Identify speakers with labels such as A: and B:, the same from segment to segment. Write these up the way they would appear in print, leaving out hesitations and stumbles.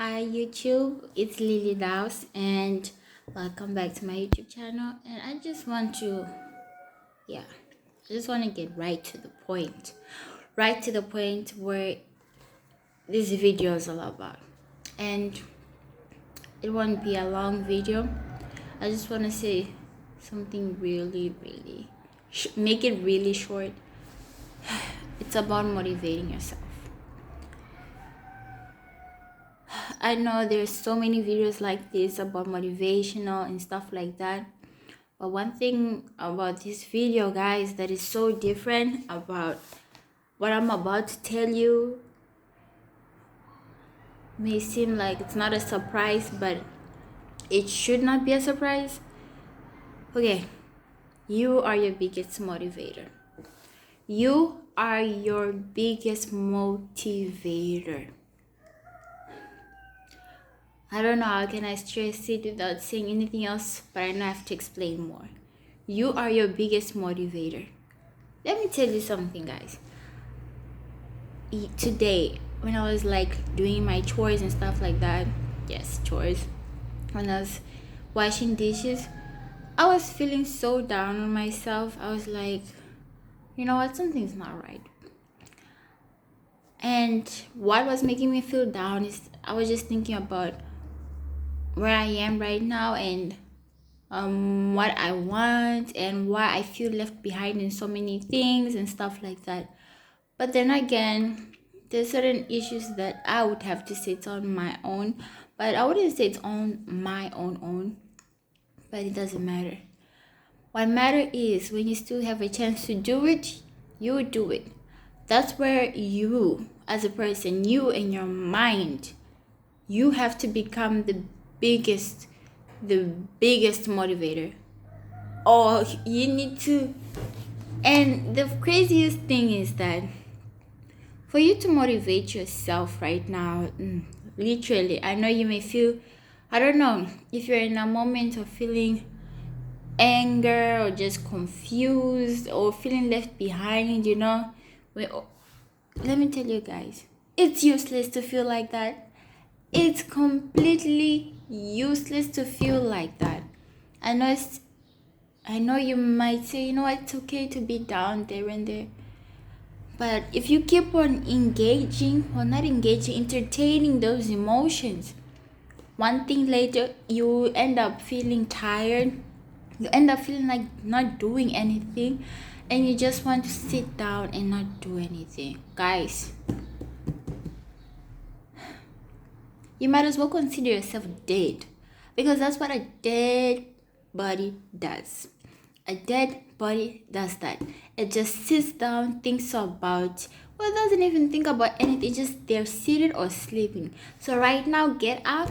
A: Hi YouTube, it's Lily Daus and welcome back to my YouTube channel. And I just want to, yeah, I just want to get right to the point. Right to the point where this video is all about. And it won't be a long video. I just want to say something really, make it really short. It's about motivating yourself. I know there's so many videos like this about motivational and stuff like that. But one thing about this video, guys, that is so different about what I'm about to tell you may seem like it's not a surprise, but it should not be a surprise. Okay, you are your biggest motivator. You are your biggest motivator. I don't know how can I stress it without saying anything else, but I know I have to explain more. You are your biggest motivator. Let me tell you something, guys. Today, when I was like doing my chores and stuff like that, yes, chores, when I was washing dishes, I was feeling so down on myself. I was like, you know what, something's not right. And what was making me feel down is I was just thinking about where I am right now and what I want and why I feel left behind in so many things and stuff like that. But then again, there's certain issues that I would have to say it's on my own, but I wouldn't say it's on my own, but it doesn't matter. What matter is when you still have a chance to do it, you do it. That's where you, as a person, you and your mind, you have to become biggest, the biggest motivator. Or you need to. And the craziest thing is that for you to motivate yourself right now, literally, I know you may feel, I don't know, if you're in a moment of feeling anger or just confused or feeling left behind, let me tell you guys, it's useless to feel like that. It's completely useless to feel like that. I know I know you might say, you know what, it's okay to be down there and there. But if you keep on entertaining those emotions, one thing later, you end up feeling tired. You end up feeling like not doing anything, and you just want to sit down and not do anything. Guys, you might as well consider yourself dead, because that's what a dead body does. A dead body does that. It just sits down, thinks about, well, it doesn't even think about anything, just they're seated or sleeping. So right now, get up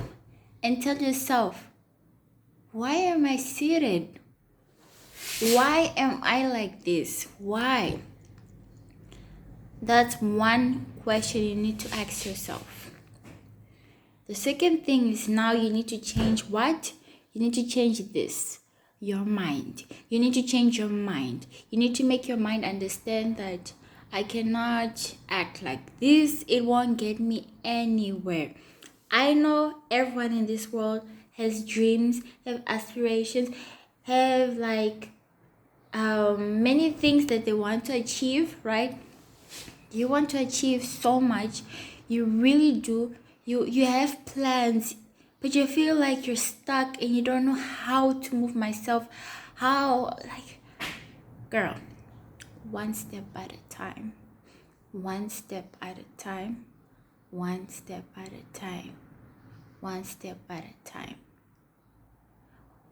A: and tell yourself, why am I seated? Why am I like this? Why? That's one question you need to ask yourself. The second thing is now you need to change what? You need to change this. Your mind. You need to change your mind. You need to make your mind understand that I cannot act like this. It won't get me anywhere. I know everyone in this world has dreams, have aspirations, have many things that they want to achieve, right? You want to achieve so much. You really do. You have plans, but you feel like you're stuck and you don't know how to move myself. How, like, girl, one step at a time. One step at a time. One step at a time. One step at a time.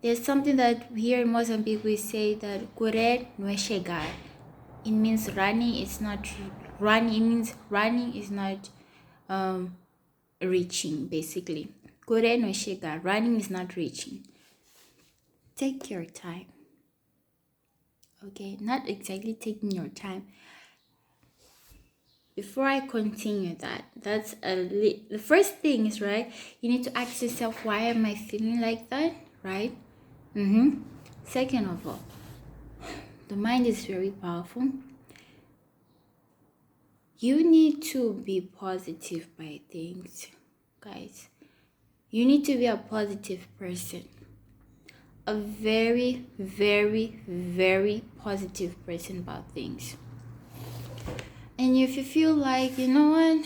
A: There's something that here in Mozambique we say that correr no é chegar. It means running. It's not running. It means running is not reaching, basically. Correr no é chegar. Running is not reaching. Take your time. Okay, not exactly taking your time. Before I continue that's the first thing is, right, you need to ask yourself, why am I feeling like that, right? Second of all, the mind is very powerful. You need to be positive by things, guys. You need to be a positive person. A very, very, very positive person about things. And if you feel like, you know what,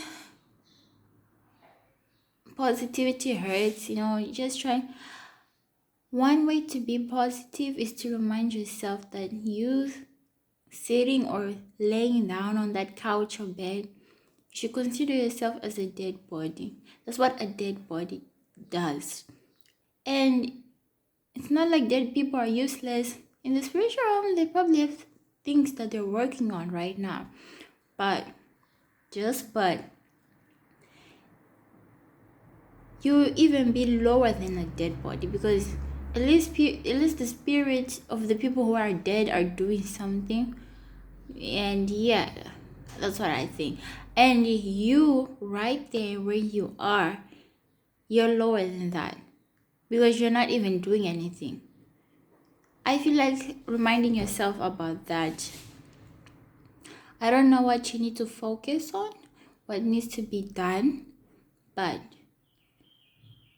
A: positivity hurts, just try. One way to be positive is to remind yourself that you sitting or laying down on that couch or bed, you should consider yourself as a dead body. That's what a dead body does. And it's not like dead people are useless. In the spiritual realm, they probably have things that they're working on right now. But you even be lower than a dead body, because at least the spirits of the people who are dead are doing something. And yeah, that's what I think. And you right there where you are, you're lower than that, because you're not even doing anything. I feel like reminding yourself about that. I don't know what you need to focus on, what needs to be done, but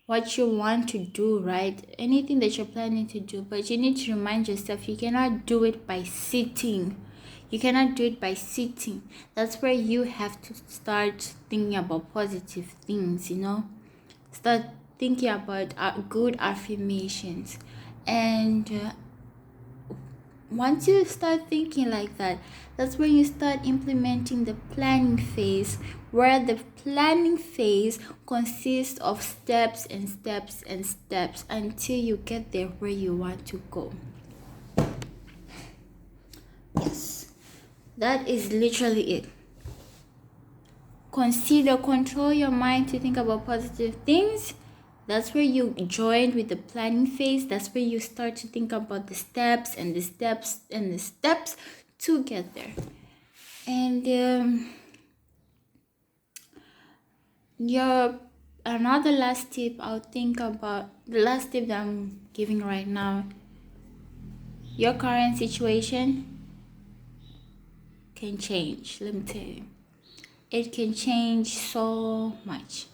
A: what you want to do, right? Anything that you're planning to do, but you need to remind yourself you cannot do it by sitting. You cannot do it by sitting. That's where you have to start thinking about positive things, Start thinking about good affirmations. And once you start thinking like that, that's when you start implementing the planning phase, where the planning phase consists of steps and steps and steps until you get there where you want to go. Yes, that is literally it. Control your mind to think about positive things. That's where you join with the planning phase. That's where you start to think about the steps and the steps and the steps to get there. And another last tip I'll think about, the last tip that I'm giving right now, your current situation can change. Let me tell you, it can change so much.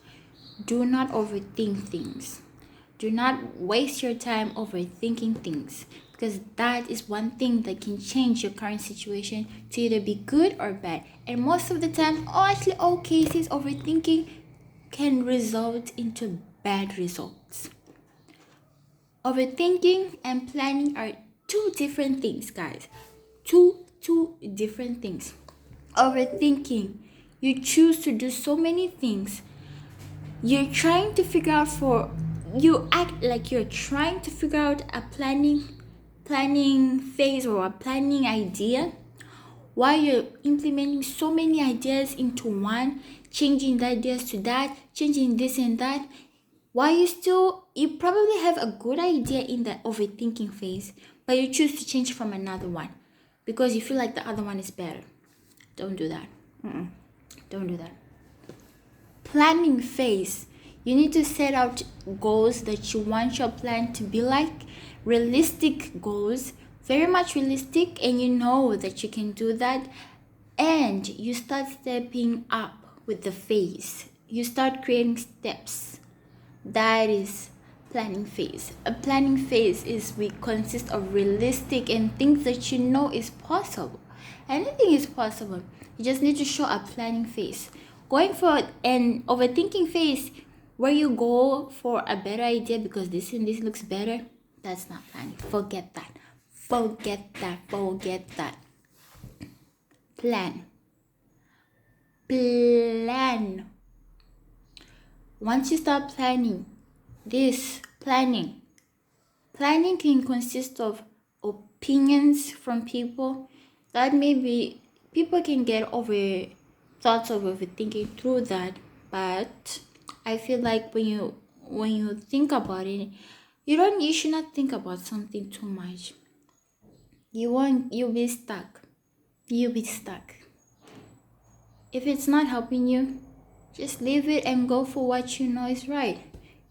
A: Do not overthink things. Do not waste your time overthinking things, because that is one thing that can change your current situation to either be good or bad. And most of the time, actually all cases, overthinking can result into bad results. Overthinking and planning are two different things, guys. Two different things. Overthinking, you choose to do so many things. You're trying to figure out you act like you're trying to figure out a planning phase or a planning idea, while you're implementing so many ideas into one, changing the ideas to that, changing this and that, while you probably have a good idea in the overthinking phase, but you choose to change from another one because you feel like the other one is better. Don't do that. Don't do that. Planning phase, you need to set out goals that you want your plan to be like, realistic goals, very much realistic, and you know that you can do that. And you start stepping up with the phase. You start creating steps. That is planning phase. A planning phase consists of realistic and things that you know is possible. Anything is possible. You just need to show a planning phase. Going for an overthinking phase, where you go for a better idea because this and this looks better, that's not planning. Forget that. Plan. Once you start planning can consist of opinions from people. That maybe people can get over thoughts of overthinking through that, but I feel like when you think about it, you should not think about something too much. You'll be stuck. If it's not helping you, just leave it and go for what you know is right.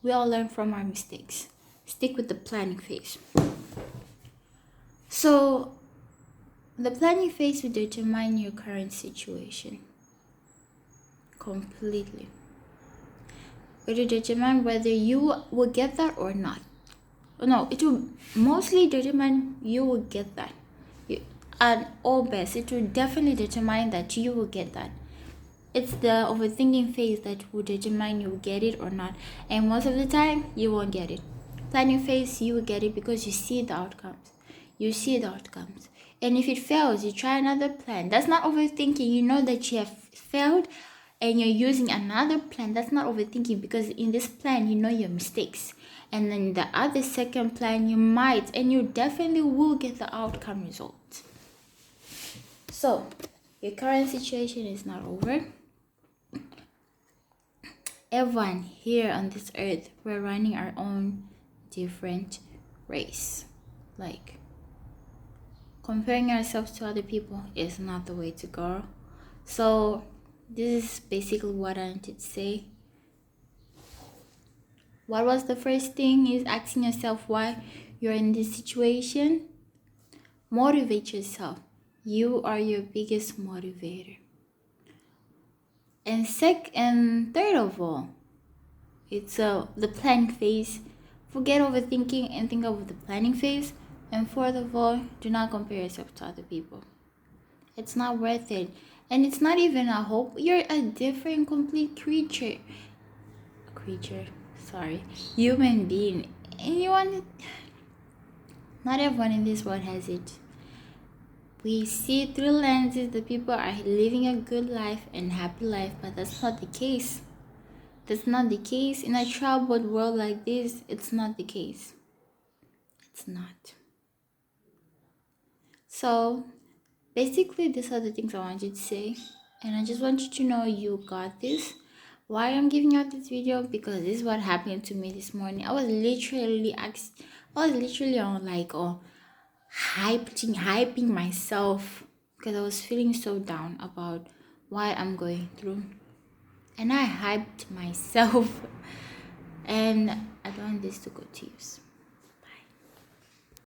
A: We all learn from our mistakes. Stick with the planning phase. So, the planning phase will determine your current situation completely. It will determine whether you will get that or not. No, it will mostly determine you will get that. At all best, it will definitely determine that you will get that. It's the overthinking phase that will determine you will get it or not. And most of the time, you won't get it. Planning phase, you will get it because you see the outcomes. You see the outcomes. And if it fails, you try another plan. That's not overthinking. You know that you have failed and you're using another plan. That's not overthinking, because in this plan, you know your mistakes. And then the other second plan, you might and you definitely will get the outcome result. So, your current situation is not over. Everyone here on this earth, we're running our own different race. Like, comparing ourselves to other people is not the way to go. So this is basically what I wanted to say. What was the first thing is asking yourself why you're in this situation. Motivate yourself. You are your biggest motivator. And third of all, it's the planning phase. Forget overthinking and think of the planning phase. And fourth of all, do not compare yourself to other people. It's not worth it. And it's not even a hope. You're a different, complete human being. Not everyone in this world has it. We see through lenses that people are living a good life and happy life, but that's not the case. That's not the case. In a troubled world like this, it's not the case. It's not. So, basically, these are the things I wanted to say. And I just want you to know you got this. Why I'm giving out this video? Because this is what happened to me this morning. I was literally on hyping myself because I was feeling so down about what I'm going through. And I hyped myself. And I don't want this to go to use.